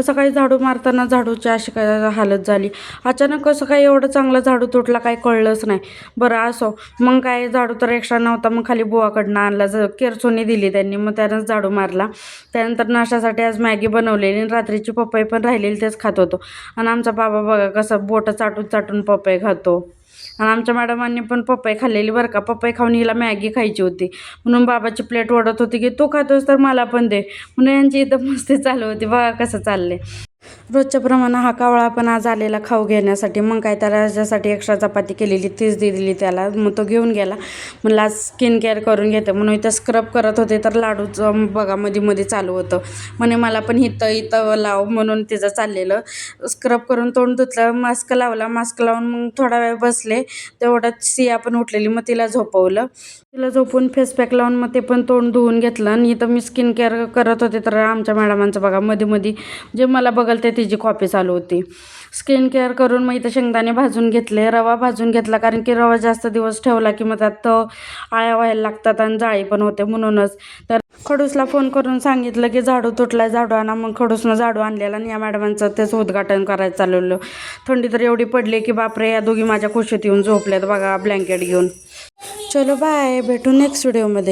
सकाळी झाडू मारताना झाडूची अशी काय हालत झाली. अचानक कसं काय एवढं चांगलं झाडू तुटला काय कळलंच नाही. बरं असो, मग काय झाडू तर एक्स्ट्रा नव्हता, मग खाली बुवाकडनं आणला, केरसुनी दिली त्यांनी, मग त्यानंच झाडू मारला. त्यानंतर नाश्त्यासाठी आज मॅगी बनवलेली आणि रात्रीची पपई पण राहिलेली तेच खात होतो. आणि आमचा बाबा बघा कसं बोटं चाटून चाटून पपई खातो. आणि आमच्या मॅडमांनी पण पपई खाल्लेली बरं का. पपई खाऊन हिला मॅगी खायची होती म्हणून बाबाची प्लेट ओढत होती की तू खातोस तर मला पण दे, म्हणून यांची इथं मस्ती चालू होती. बघा कसं चाललंय. रोजच्या प्रमाणे हा कावळा पण आज आलेला खाऊ घेण्यासाठी. मग काय त्याला ज्यासाठी एक्स्ट्रा चपाती केलेली तीच दिली त्याला. मग तो घेऊन गेला. म्हणलं आज स्किन केअर करून घेते म्हणून इथं स्क्रब करत होते तर लाडूचं बघा मध्ये मध्ये चालू होतं. म्हणे मला पण इथं लाव म्हणून तिचं चाललेलं. स्क्रब करून तोंड धुतलं, मास्क लावला. मास्क लावून मग थोडा वेळ बसले. तेवढ्यात सिया पण उठलेली, मग तिला झोपवलं. तिला झोपून फेस पॅक लावून मग ते पण तोंड धुवून घेतलं. आणि इथं मी स्किन केअर करत होते तर आमच्या मॅडमांचं बघा मध्ये मध्ये जे मला बघल ते तिची कॉपी चालू होती. स्किन केअर करून मग इथं शेंगदाणे भाजून घेतले, रवा भाजून घेतला, कारण की रवा जास्त दिवस ठेवला की मग त्यात आळ्या व्हायला लागतात आणि जाळी पण होते म्हणूनच. तर खडूसला फोन करून सांगितलं की झाडू तुटलाय, झाडू आणा. मग खडूसनं झाडू आणलेला आणि या मॅडमांचं तेच उद्घाटन करायचं चालवलं. थंडी तर एवढी पडली की बापरे, या दोघी माझ्या कुशीत येऊन झोपल्यात बघा ब्लँकेट घेऊन. चलो बाय, भेटू नेक्स्ट व्हिडिओमध्ये.